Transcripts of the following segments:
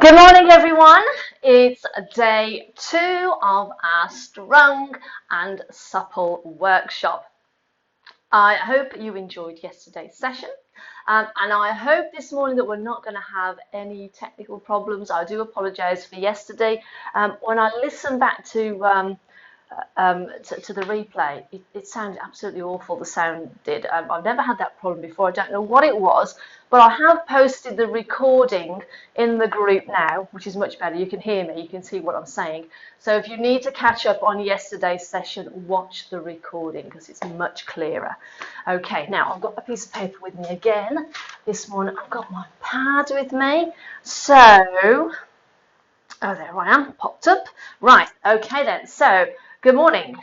Good morning, everyone. It's day 2 of our Strong and Supple workshop. I hope you enjoyed yesterday's session, and I hope this morning that we're not going to have any technical problems. I do apologise for yesterday. When I listened back to the replay, it sounded absolutely awful. The sound did. I've never had that problem before. I don't know what it was, but I have posted the recording in the group now, which is much better. You can hear me, you can see what I'm saying. So if you need to catch up on yesterday's session, watch the recording because it's much clearer. Okay, now I've got a piece of paper with me again. This morning I've got my pad with me. So, oh, there I am, popped up. Right, okay then. So, good morning.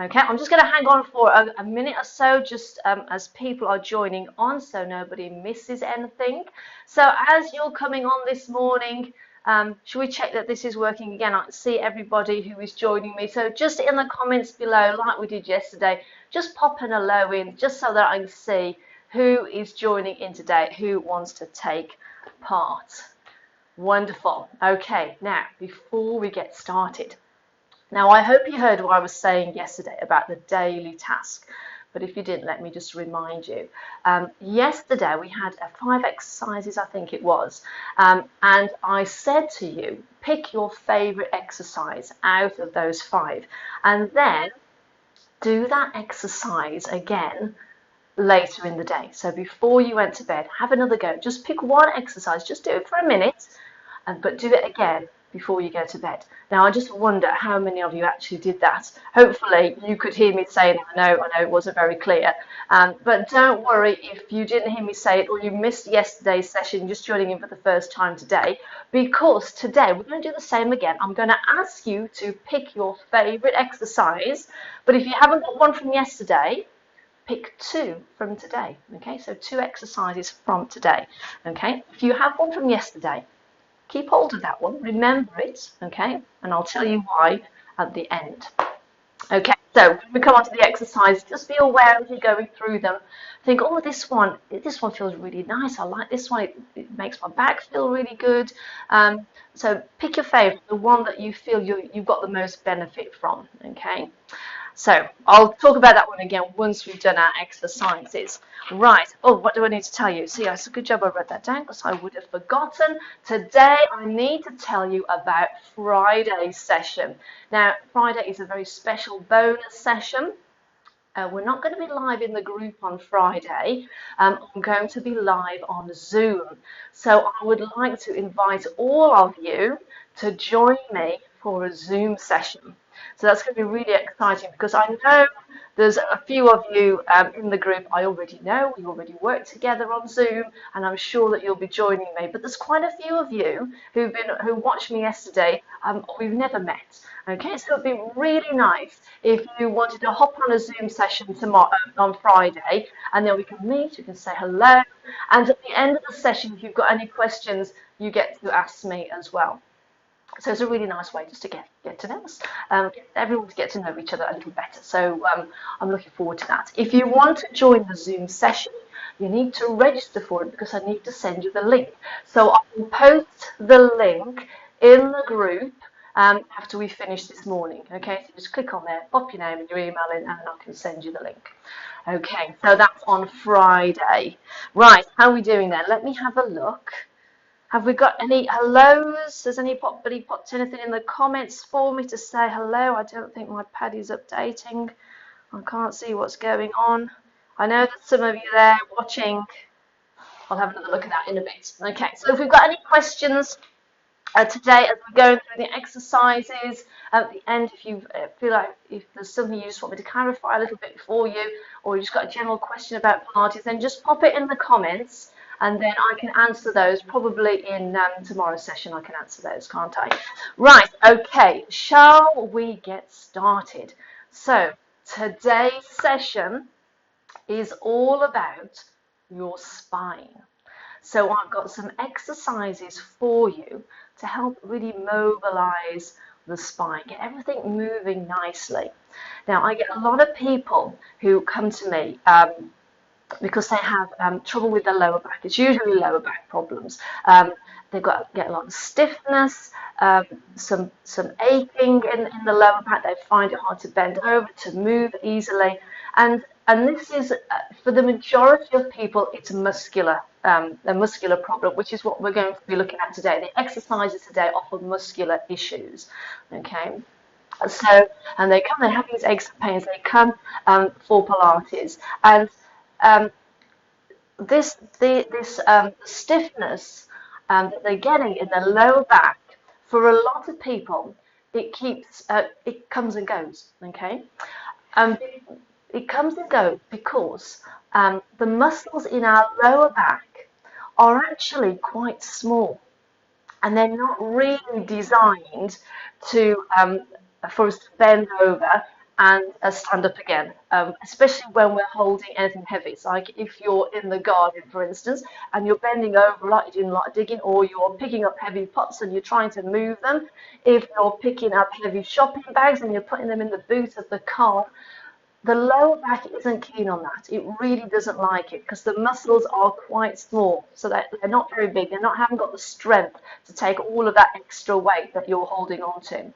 Okay, I'm just going to hang on for a minute or so, just as people are joining on, so nobody misses anything. So as you're coming on this morning, should we check that this is working again? I can see everybody who is joining me. So just in the comments below, like we did yesterday, just pop in a hello in, just so that I can see who is joining in today, who wants to take part. Wonderful. Okay, now before we get started, now, I hope you heard what I was saying yesterday about the daily task, but if you didn't, let me just remind you. Yesterday, we had 5 exercises, I think it was, and I said to you, pick your favourite exercise out of those 5, and then do that exercise again later in the day. So before you went to bed, have another go. Just pick one exercise, just do it for a minute, but do it again before you go to bed. Now, I just wonder how many of you actually did that. Hopefully, you could hear me saying, I know it wasn't very clear. But don't worry if you didn't hear me say it or you missed yesterday's session, just joining in for the first time today, because today we're going to do the same again. I'm going to ask you to pick your favourite exercise, but if you haven't got one from yesterday, pick 2 from today. Okay, so 2 exercises from today. Okay, if you have one from yesterday, keep hold of that one, remember it, okay, and I'll tell you why at the end. Okay, so when we come on to the exercise, just be aware as you're going through them. Think, oh, this one feels really nice. I like this one. It makes my back feel really good. So pick your favourite, the one that you feel you've got the most benefit from, okay? So I'll talk about that one again once we've done our exercises. Right, oh, what do I need to tell you? See, it's a good job I wrote that down because I would have forgotten. Today I need to tell you about Friday's session. Now, Friday is a very special bonus session. We're not going to be live in the group on Friday. I'm going to be live on Zoom. So I would like to invite all of you to join me for a Zoom session. So that's going to be really exciting because I know there's a few of you in the group I already know. We already work together on Zoom, and I'm sure that you'll be joining me. But there's quite a few of you who watched me yesterday. We've never met. Okay, so it'd be really nice if you wanted to hop on a Zoom session tomorrow on Friday, and then we can meet. You can say hello, and at the end of the session, if you've got any questions, you get to ask me as well. So it's a really nice way just to get to know us, everyone to get to know each other a little better. So I'm looking forward to that. If you want to join the Zoom session, you need to register for it because I need to send you the link. So I will post the link in the group after we finish this morning. Okay, so just click on there, pop your name and your email in, and I can send you the link. Okay, so that's on Friday. Right, how are we doing there? Let me have a look. Have we got any hellos? Has anybody popped anything in the comments for me to say hello? I don't think my pad is updating. I can't see what's going on. I know that some of you there watching. I'll have another look at that in a bit. Okay, so if we've got any questions today as we're going through the exercises, at the end, if you feel like if there's something you just want me to clarify a little bit for you, or you just got a general question about Pilates, then just pop it in the comments. And then I can answer those probably in tomorrow's session. I can answer those, can't I? Right, okay, shall we get started? So today's session is all about your spine. So I've got some exercises for you to help really mobilize the spine, get everything moving nicely. Now, I get a lot of people who come to me because they have trouble with their lower back. It's usually lower back problems. they've got get a lot of stiffness, some aching in the lower back. They find it hard to bend over, to move easily, and this is for the majority of people, it's a muscular problem, which is what we're going to be looking at today. The exercises today offer muscular issues. Okay. So, and they have these aches and pains, they come for Pilates, and um, this stiffness that they're getting in the lower back, for a lot of people, it comes and goes. Okay, um, it comes and goes because the muscles in our lower back are actually quite small, and they're not really designed to for us to bend over and stand up again, especially when we're holding anything heavy. It's like if you're in the garden, for instance, and you're bending over like you're doing a lot of digging, or you're picking up heavy pots and you're trying to move them. If you're picking up heavy shopping bags and you're putting them in the boot of the car, the lower back isn't keen on that. It really doesn't like it because the muscles are quite small, so they're not very big. Haven't got the strength to take all of that extra weight that you're holding on to.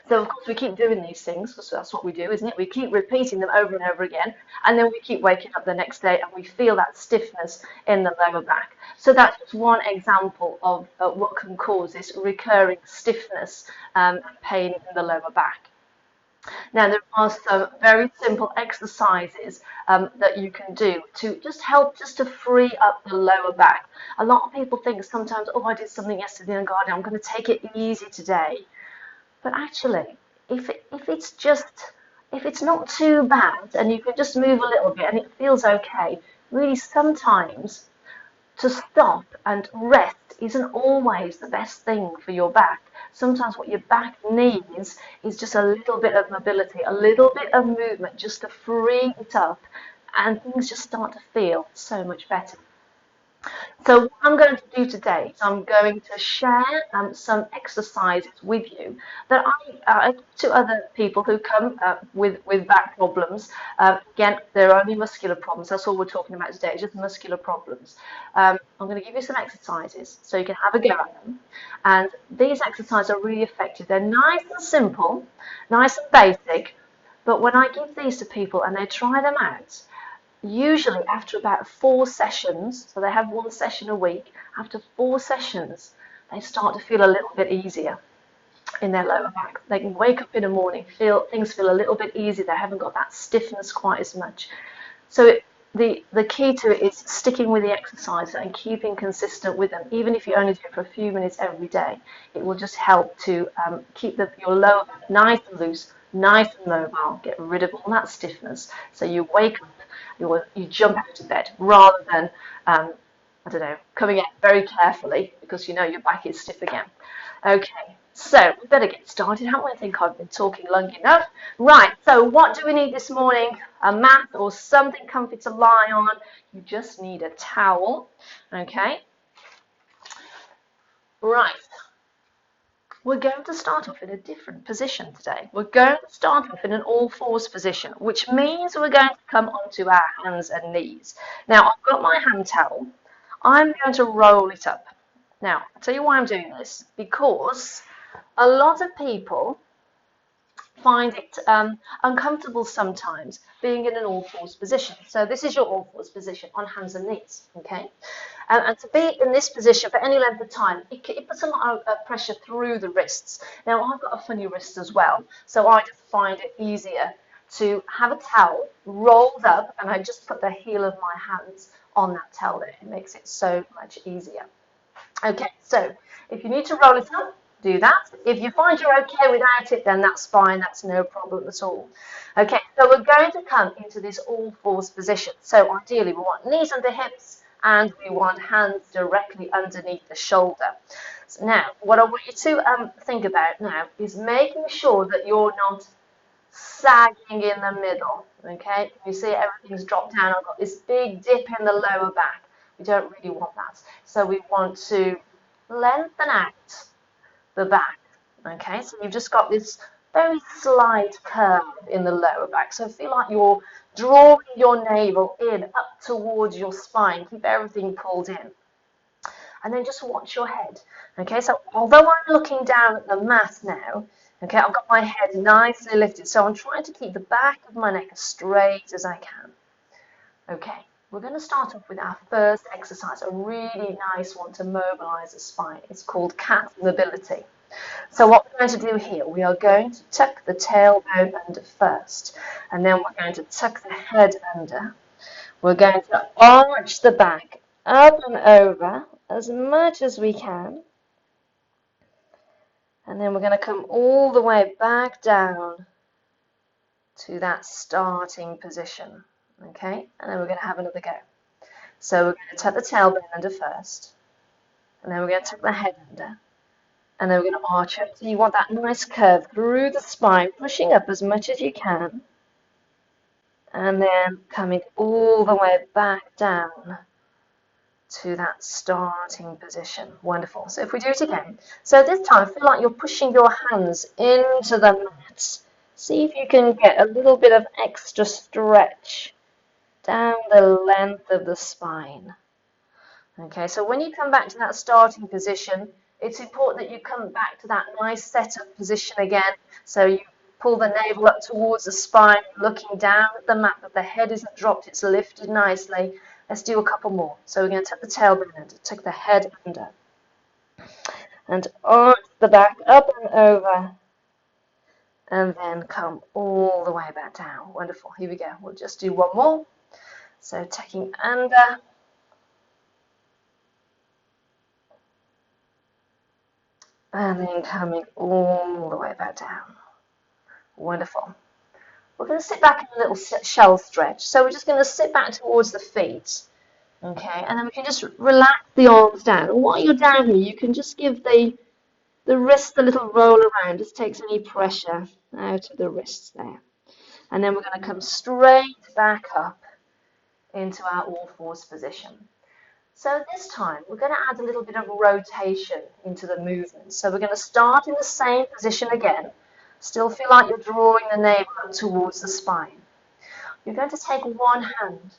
So of course we keep doing these things because that's what we do, isn't it? We keep repeating them over and over again, and then we keep waking up the next day and we feel that stiffness in the lower back. So that's just one example of what can cause this recurring stiffness and pain in the lower back. Now, there are some very simple exercises that you can do to just help just to free up the lower back. A lot of people think sometimes, oh, I did something yesterday in the garden, I'm going to take it easy today. But actually, if it's not too bad and you can just move a little bit and it feels okay, really sometimes to stop and rest isn't always the best thing for your back. Sometimes what your back needs is just a little bit of mobility, a little bit of movement just to free it up, and things just start to feel so much better. So what I'm going to do today is I'm going to share some exercises with you that I to other people who come with back problems. Again, they're only muscular problems. That's all we're talking about today, just muscular problems. I'm going to give you some exercises so you can have a go at them. And these exercises are really effective. They're nice and simple, nice and basic. But when I give these to people and they try them out, usually after about 4 sessions, so they have 1 session a week, after 4 sessions, they start to feel a little bit easier in their lower back. They can wake up in the morning, things feel a little bit easier, they haven't got that stiffness quite as much. So the key to it is sticking with the exercise and keeping consistent with them. Even if you only do it for a few minutes every day, it will just help to keep your lower back nice and loose, nice and mobile, get rid of all that stiffness. So you wake up, you jump out of bed rather than, I don't know, coming out very carefully because you know your back is stiff again. Okay, so we better get started, haven't we? I think I've been talking long enough. Right, so what do we need this morning? A mat or something comfy to lie on. You just need a towel, okay? Right. We're going to start off in a different position today. We're going to start off in an all-fours position, which means we're going to come onto our hands and knees. Now, I've got my hand towel. I'm going to roll it up. Now, I'll tell you why I'm doing this. Because a lot of people find it uncomfortable sometimes being in an all-fours position. So this is your all-fours position on hands and knees, okay? And to be in this position for any length of time, it puts a lot of pressure through the wrists. Now, I've got a funny wrist as well, so I just find it easier to have a towel rolled up, and I just put the heel of my hands on that towel there. It makes it so much easier. Okay, so if you need to roll it up, do that. If you find you're okay without it, then that's fine. That's no problem at all. Okay, so we're going to come into this all-fours position. So ideally, we want knees under hips, and we want hands directly underneath the shoulder. So now, what I want you to think about now is making sure that you're not sagging in the middle, okay? You see everything's dropped down. I've got this big dip in the lower back. We don't really want that. So we want to lengthen out the back, okay? So you've just got this very slight curve in the lower back. So feel like you're drawing your navel in up towards your spine. Keep everything pulled in. and then just watch your head. Okay, so although I'm looking down at the mat now, okay, I've got my head nicely lifted, so I'm trying to keep the back of my neck as straight as I can. Okay, we're going to start off with our first exercise, a really nice one to mobilize the spine. It's called cat mobility. So what we're going to do here, we are going to tuck the tailbone under first, and then we're going to tuck the head under. We're going to arch the back up and over as much as we can, and then we're going to come all the way back down to that starting position. Okay, and then we're going to have another go. So we're going to tuck the tailbone under first, and then we're going to tuck the head under, and then we're going to arch up. So you want that nice curve through the spine, pushing up as much as you can, and then coming all the way back down to that starting position. Wonderful. So if we do it again, so this time feel like you're pushing your hands into the mat. See if you can get a little bit of extra stretch down the length of the spine. Okay, so when you come back to that starting position, it's important that you come back to that nice setup position again. So you pull the navel up towards the spine, looking down at the mat, but the head isn't dropped, it's lifted nicely. Let's do a couple more. So we're going to tuck the tailbone under, tuck the head under, and arch the back up and over, and then come all the way back down. Wonderful. Here we go. We'll just do one more. So taking under, and then coming all the way back down. Wonderful. We're going to sit back in a little shell stretch. So we're just going to sit back towards the feet. Okay, and then we can just relax the arms down. And while you're down here, you can just give the wrist a little roll around. Just takes any pressure out of the wrists there. And then we're going to come straight back up into our all fours position. So this time we're going to add a little bit of rotation into the movement. So we're going to start in the same position again. Still feel like you're drawing the navel up towards the spine. You're going to take one hand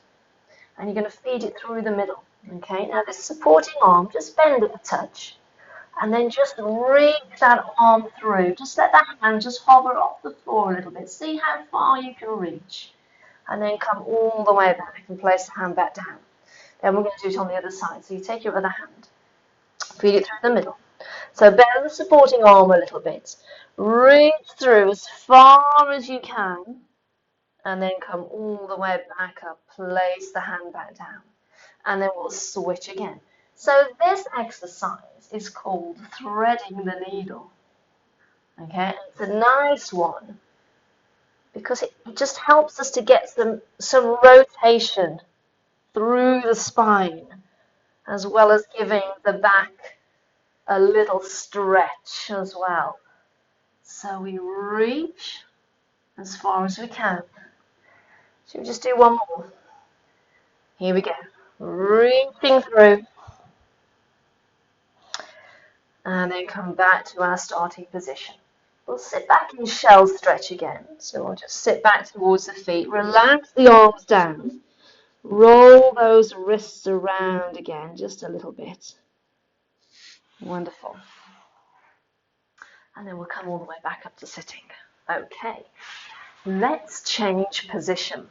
and you're going to feed it through the middle. Okay, now this supporting arm, just bend at the touch and then just reach that arm through. Just let that hand just hover off the floor a little bit. See how far you can reach. And then come all the way back and place the hand back down. Then we're going to do it on the other side. So you take your other hand, feed it through the middle. So bend the supporting arm a little bit. Reach through as far as you can. And then come all the way back up. Place the hand back down. And then we'll switch again. So this exercise is called threading the needle. Okay, it's a nice one, because it just helps us to get some rotation through the spine, as well as giving the back a little stretch as well. So we reach as far as we can. Should we just do one more? Here we go. Reaching through. And then come back to our starting position. We'll sit back in shell stretch again. So we'll just sit back towards the feet. Relax the arms down. Roll those wrists around again just a little bit. Wonderful. And then we'll come all the way back up to sitting. Okay. Let's change position.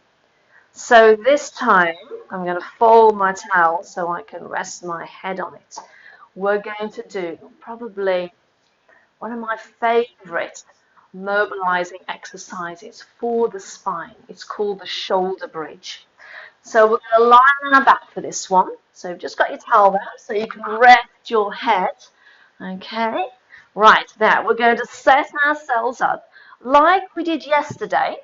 So this time I'm going to fold my towel so I can rest my head on it. We're going to do probably one of my favorite mobilizing exercises for the spine. It's called the shoulder bridge. So we're going to lie on our back for this one. So you've just got your towel there so you can rest your head. Okay, right, now we're going to set ourselves up like we did yesterday.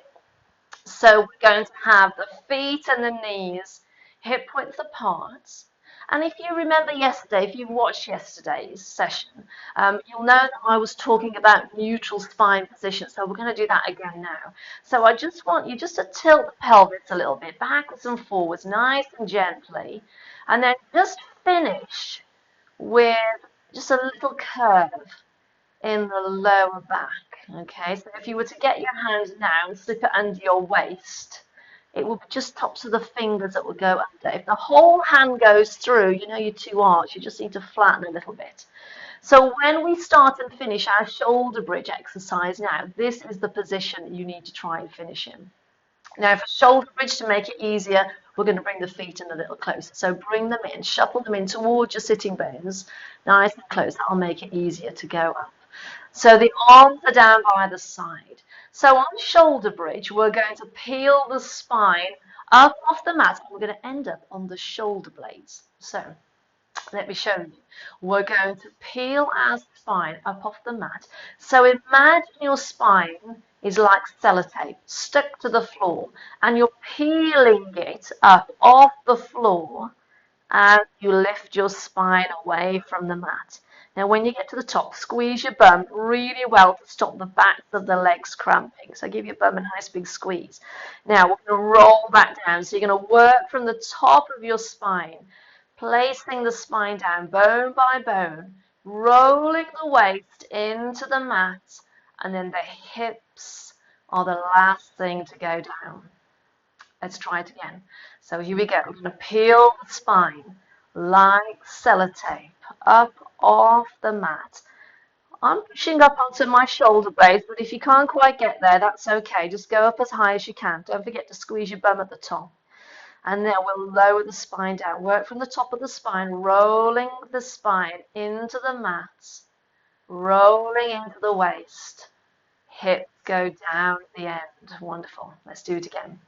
So we're going to have the feet and the knees hip width apart. And if you remember yesterday, if you watched yesterday's session, you'll know that I was talking about neutral spine position. So we're going to do that again now. So I just want you just to tilt the pelvis a little bit, backwards and forwards, nice and gently. And then just finish with just a little curve in the lower back. Okay, so if you were to get your hand now and slip it under your waist, it will be just tops of the fingers that will go under. If the whole hand goes through, you know you're too arched, you just need to flatten a little bit. So when we start and finish our shoulder bridge exercise now, this is the position you need to try and finish in. Now for shoulder bridge, to make it easier, we're going to bring the feet in a little closer. So bring them in, shuffle them in towards your sitting bones, nice and close. That'll make it easier to go up. So the arms are down by the side. So on shoulder bridge, we're going to peel the spine up off the mat, and we're going to end up on the shoulder blades. So let me show you. We're going to peel our spine up off the mat. So imagine your spine is like sellotape stuck to the floor, and you're peeling it up off the floor, and you lift your spine away from the mat. Now when you get to the top, squeeze your bum really well to stop the backs of the legs cramping. So give your bum a nice big squeeze. Now we're going to roll back down. So you're going to work from the top of your spine, placing the spine down bone by bone, rolling the waist into the mat, and then the hips are the last thing to go down. Let's try it again. So here we go. We're going to peel the spine like sellotape up off the mat. I'm pushing up onto my shoulder blades, but if you can't quite get there, that's okay. Just go up as high as you can. Don't forget to squeeze your bum at the top. And then we'll lower the spine down. Work from the top of the spine, rolling the spine into the mat, rolling into the waist. Hips go down at the end. Wonderful. Let's do it again.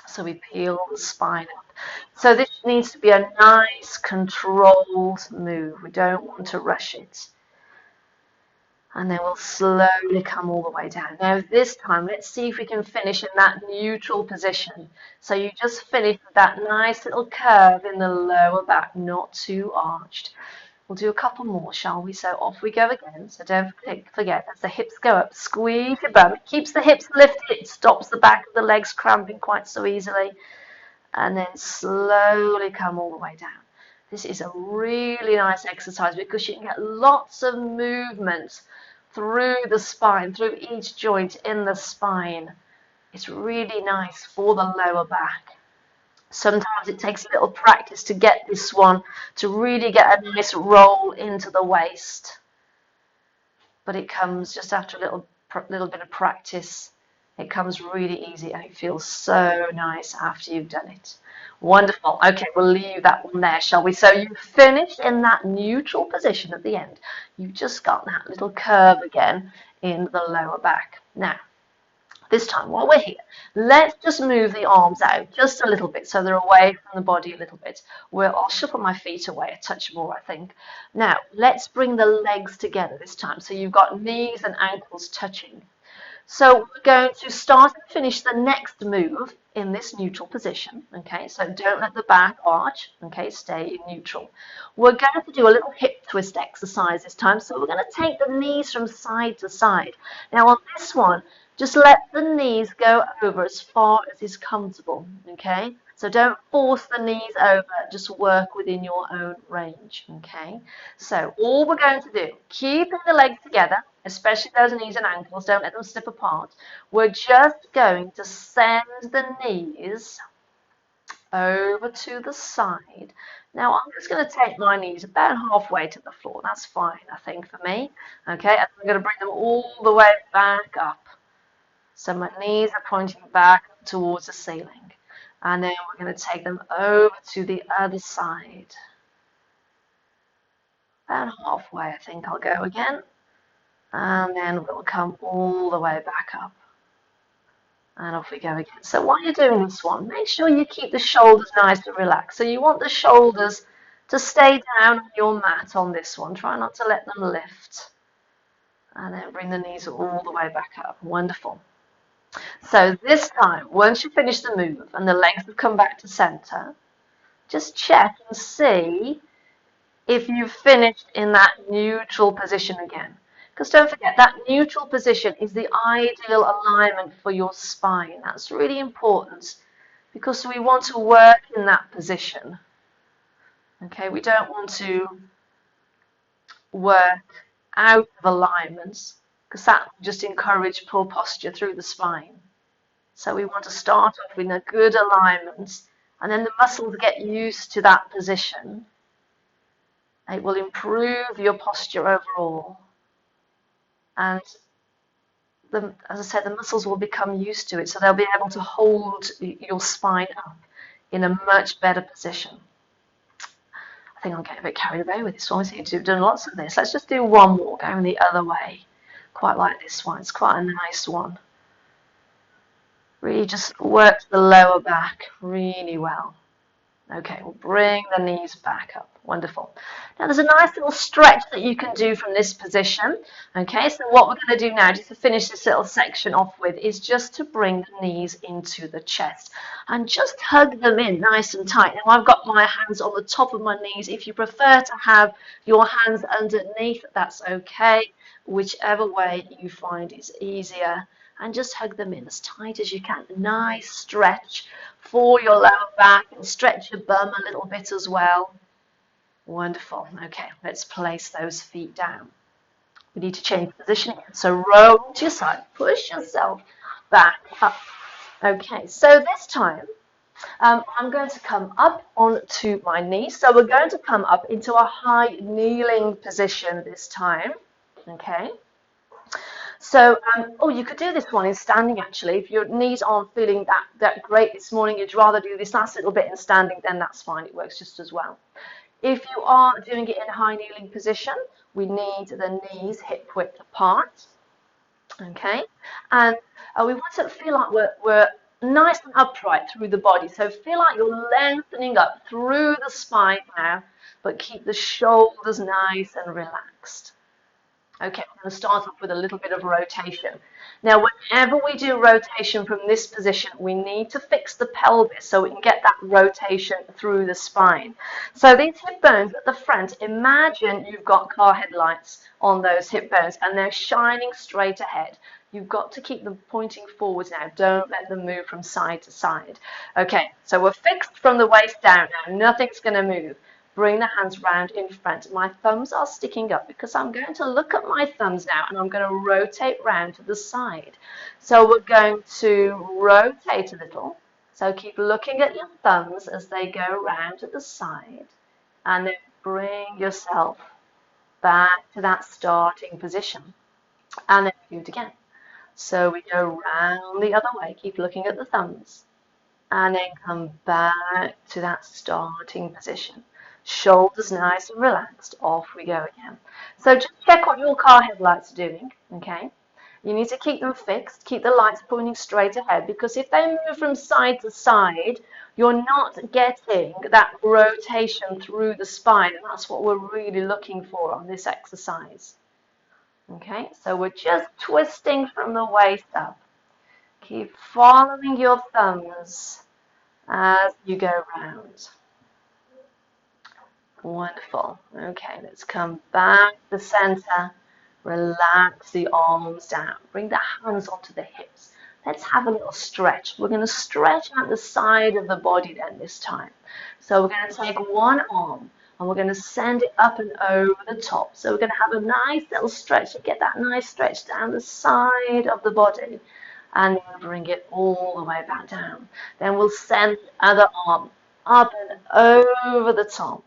So we peel the spine up. So this needs to be a nice, controlled move. We don't want to rush it. And then we'll slowly come all the way down. Now this time, let's see if we can finish in that neutral position. So you just finish with that nice little curve in the lower back, not too arched. We'll do a couple more, shall we? So off we go again. So don't forget, as the hips go up, squeeze your bum. It keeps the hips lifted. It stops the back of the legs cramping quite so easily. And then slowly come all the way down. This is a really nice exercise because you can get lots of movement through the spine, through each joint in the spine. It's really nice for the lower back. Sometimes it takes a little practice to get this one to really get a nice roll into the waist. But it comes just after a little bit of practice. It comes really easy and it feels so nice after you've done it. Wonderful. Okay, we'll leave that one there, shall we? So you've finished in that neutral position at the end. You've just got that little curve again in the lower back. Now, this time while we're here, let's just move the arms out just a little bit so they're away from the body a little bit. I'll shuffle my feet away a touch more, I think. Now, let's bring the legs together this time. So you've got knees and ankles touching. So we're going to start and finish the next move in this neutral position, okay? So don't let the back arch, okay? Stay in neutral. We're going to do a little hip twist exercise this time. So we're going to take the knees from side to side. Now on this one, just let the knees go over as far as is comfortable, okay? So don't force the knees over, just work within your own range, okay? So all we're going to do, keeping the legs together, especially those knees and ankles, don't let them slip apart. We're just going to send the knees over to the side. Now I'm just going to take my knees about halfway to the floor. That's fine, I think, for me, okay? And I'm going to bring them all the way back up. So my knees are pointing back towards the ceiling. And then we're going to take them over to the other side. About halfway, I think I'll go again. And then we'll come all the way back up. And off we go again. So while you're doing this one, make sure you keep the shoulders nice and relaxed. So you want the shoulders to stay down on your mat on this one. Try not to let them lift. And then bring the knees all the way back up. Wonderful. So this time, once you finish the move and the legs have come back to center, just check and see if you've finished in that neutral position again. Because don't forget, that neutral position is the ideal alignment for your spine. That's really important because we want to work in that position. Okay, we don't want to work out of alignments because that will just encourage poor posture through the spine. So we want to start off in a good alignment, and then the muscles get used to that position. It will improve your posture overall. And as I said, the muscles will become used to it, so they'll be able to hold your spine up in a much better position. I think I'm getting a bit carried away with this one. We seem to have done lots of this. Let's just do one more, going the other way. Quite like this one. It's quite a nice one. Really just work the lower back really well. Okay, we'll bring the knees back up. Wonderful. Now there's a nice little stretch that you can do from this position. Okay, so what we're going to do now, just to finish this little section off with, is just to bring the knees into the chest and just hug them in nice and tight. Now I've got my hands on the top of my knees. If you prefer to have your hands underneath, that's okay. Whichever way you find is easier. And just hug them in as tight as you can. Nice stretch for your lower back, and stretch your bum a little bit as well. Wonderful. Okay, let's place those feet down. We need to change position again. So roll to your side, push yourself back up. Okay, so this time I'm going to come up onto my knees. So we're going to come up into a high kneeling position this time. Okay. So, you could do this one in standing actually. If your knees aren't feeling that great this morning, you'd rather do this last little bit in standing, then that's fine. It works just as well. If you are doing it in a high kneeling position, we need the knees hip width apart. Okay, and we want to feel like we're nice and upright through the body. So feel like you're lengthening up through the spine now, but keep the shoulders nice and relaxed. Okay, I'm going to start off with a little bit of rotation. Now, whenever we do rotation from this position, we need to fix the pelvis so we can get that rotation through the spine. So these hip bones at the front, imagine you've got car headlights on those hip bones and they're shining straight ahead. You've got to keep them pointing forwards now. Don't let them move from side to side. Okay, so we're fixed from the waist down now. Nothing's going to move. Bring the hands round in front. My thumbs are sticking up because I'm going to look at my thumbs now and I'm going to rotate round to the side. So we're going to rotate a little. So keep looking at your thumbs as they go round to the side. And then bring yourself back to that starting position. And then do it again. So we go round the other way. Keep looking at the thumbs. And then come back to that starting position. Shoulders nice and relaxed. Off we go again. So just check what your car headlights are doing. Okay. You need to keep them fixed. Keep the lights pointing straight ahead, because if they move from side to side, you're not getting that rotation through the spine, and that's what we're really looking for on this exercise. Okay. So we're just twisting from the waist up. Keep following your thumbs as you go round. Wonderful. Okay, let's come back to the center. Relax the arms down. Bring the hands onto the hips. Let's have a little stretch. We're going to stretch out the side of the body then this time. So we're going to take one arm and we're going to send it up and over the top. So we're going to have a nice little stretch. You get that nice stretch down the side of the body. And then bring it all the way back down. Then we'll send the other arm up and over the top.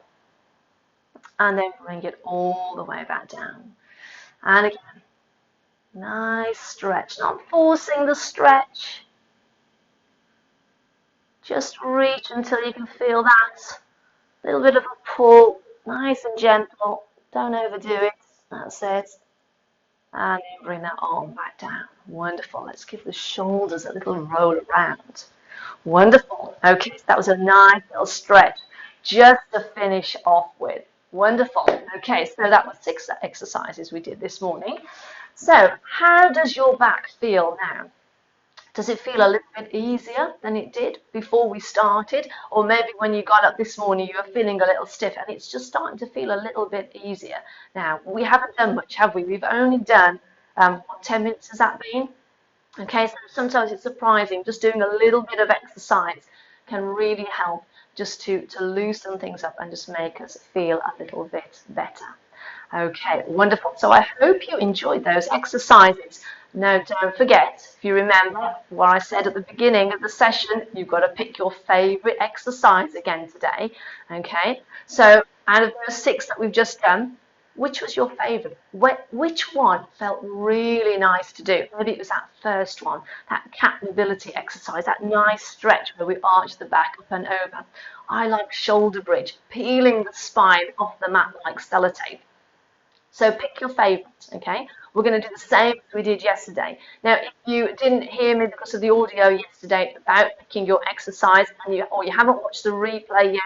And then bring it all the way back down. And again, nice stretch. Not forcing the stretch. Just reach until you can feel that little bit of a pull. Nice and gentle. Don't overdo it. That's it. And then bring that arm back down. Wonderful. Let's give the shoulders a little roll around. Wonderful. Okay, so that was a nice little stretch just to finish off with. Wonderful. Okay, so that was 6 exercises we did this morning. So how does your back feel now? Does it feel a little bit easier than it did before we started? Or maybe when you got up this morning, you were feeling a little stiff and it's just starting to feel a little bit easier. Now, we haven't done much, have we? We've only done, 10 minutes has that been? Okay, so sometimes it's surprising. Just doing a little bit of exercise can really help just to loosen things up and just make us feel a little bit better. Okay, wonderful. So I hope you enjoyed those exercises. Now, don't forget, if you remember what I said at the beginning of the session, you've got to pick your favourite exercise again today. Okay, so out of those 6 that we've just done, which was your favourite? Which one felt really nice to do? Maybe it was that first one, that cat mobility exercise, that nice stretch where we arch the back up and over. I like shoulder bridge, peeling the spine off the mat like sellotape. So pick your favourite, okay? We're going to do the same as we did yesterday. Now, if you didn't hear me because of the audio yesterday about picking your exercise or you haven't watched the replay yet,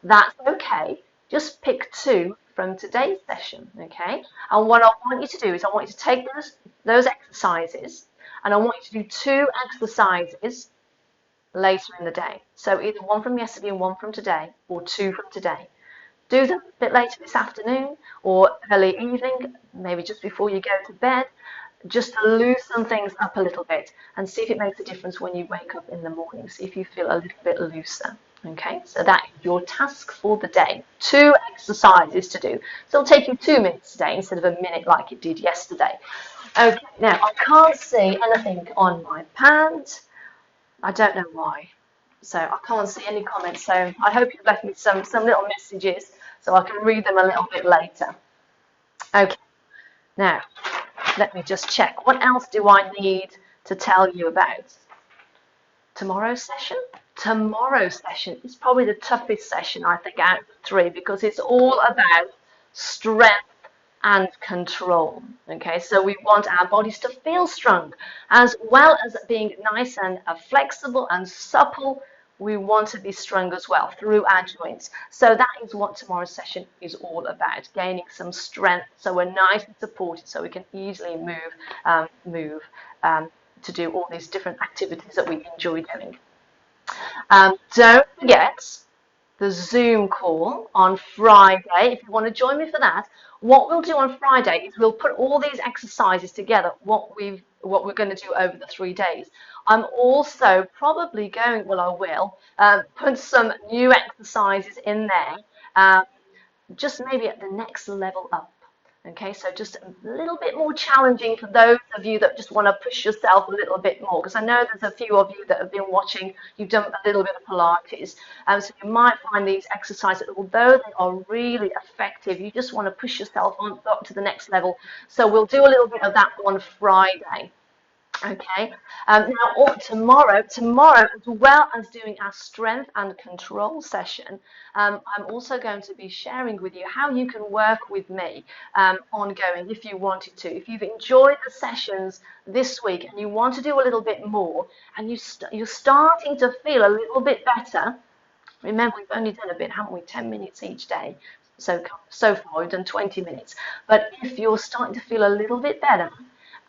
that's okay. Just pick 2 from today's session, okay? And what I want you to do is I want you to take those exercises and I want you to do 2 exercises later in the day. So either one from yesterday and one from today, or 2 from today. Do them a bit later this afternoon or early evening, maybe just before you go to bed, just to loosen things up a little bit and see if it makes a difference when you wake up in the morning. See if you feel a little bit looser. Okay, so that is your task for the day. 2 exercises to do. So it'll take you 2 minutes today instead of a minute like it did yesterday. Okay, now I can't see anything on my pad. I don't know why. So I can't see any comments. So I hope you've left me some little messages so I can read them a little bit later. Okay, now let me just check. What else do I need to tell you about? Tomorrow's session? Tomorrow's session is probably the toughest session, I think, out of the 3 because it's all about strength and control. Okay, so we want our bodies to feel strong as well as being nice and flexible and supple. We want to be strong as well through our joints. So that is what tomorrow's session is all about, gaining some strength so we're nice and supported so we can easily move to do all these different activities that we enjoy doing. Don't forget the Zoom call on Friday. If you want to join me for that, what we'll do on Friday is we'll put all these exercises together, what we're going to do over the 3 days. I'm also probably going, well, I will put some new exercises in there, just maybe at the next level up. Okay, so just a little bit more challenging for those of you that just want to push yourself a little bit more, because I know there's a few of you that have been watching, you've done a little bit of Pilates, so you might find these exercises, although they are really effective, you just want to push yourself up to the next level. So we'll do a little bit of that on Friday. Okay, now tomorrow, as well as doing our strength and control session, I'm also going to be sharing with you how you can work with me ongoing if you wanted to. If you've enjoyed the sessions this week and you want to do a little bit more and you're starting to feel a little bit better, remember we've only done a bit, haven't we, 10 minutes each day. So far we've done 20 minutes. But if you're starting to feel a little bit better,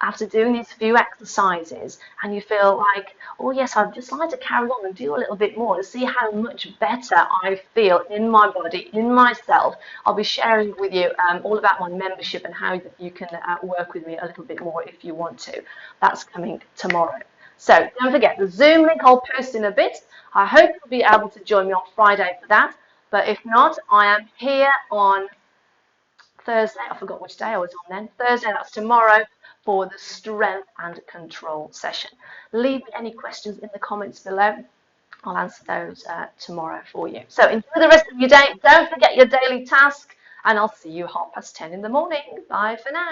after doing these few exercises and you feel like, oh yes, I'd just like to carry on and do a little bit more and see how much better I feel in my body, in myself, I'll be sharing with you all about my membership and how you can work with me a little bit more if you want to. That's coming tomorrow. So don't forget the Zoom link I'll post in a bit. I hope you'll be able to join me on Friday for that. But if not, I am here on Thursday. I forgot which day I was on then. Thursday, that's tomorrow, for the strength and control session. Leave me any questions in the comments below. I'll answer those tomorrow for you. So enjoy the rest of your day. Don't forget your daily task, and I'll see you 10:30 in the morning. Bye for now.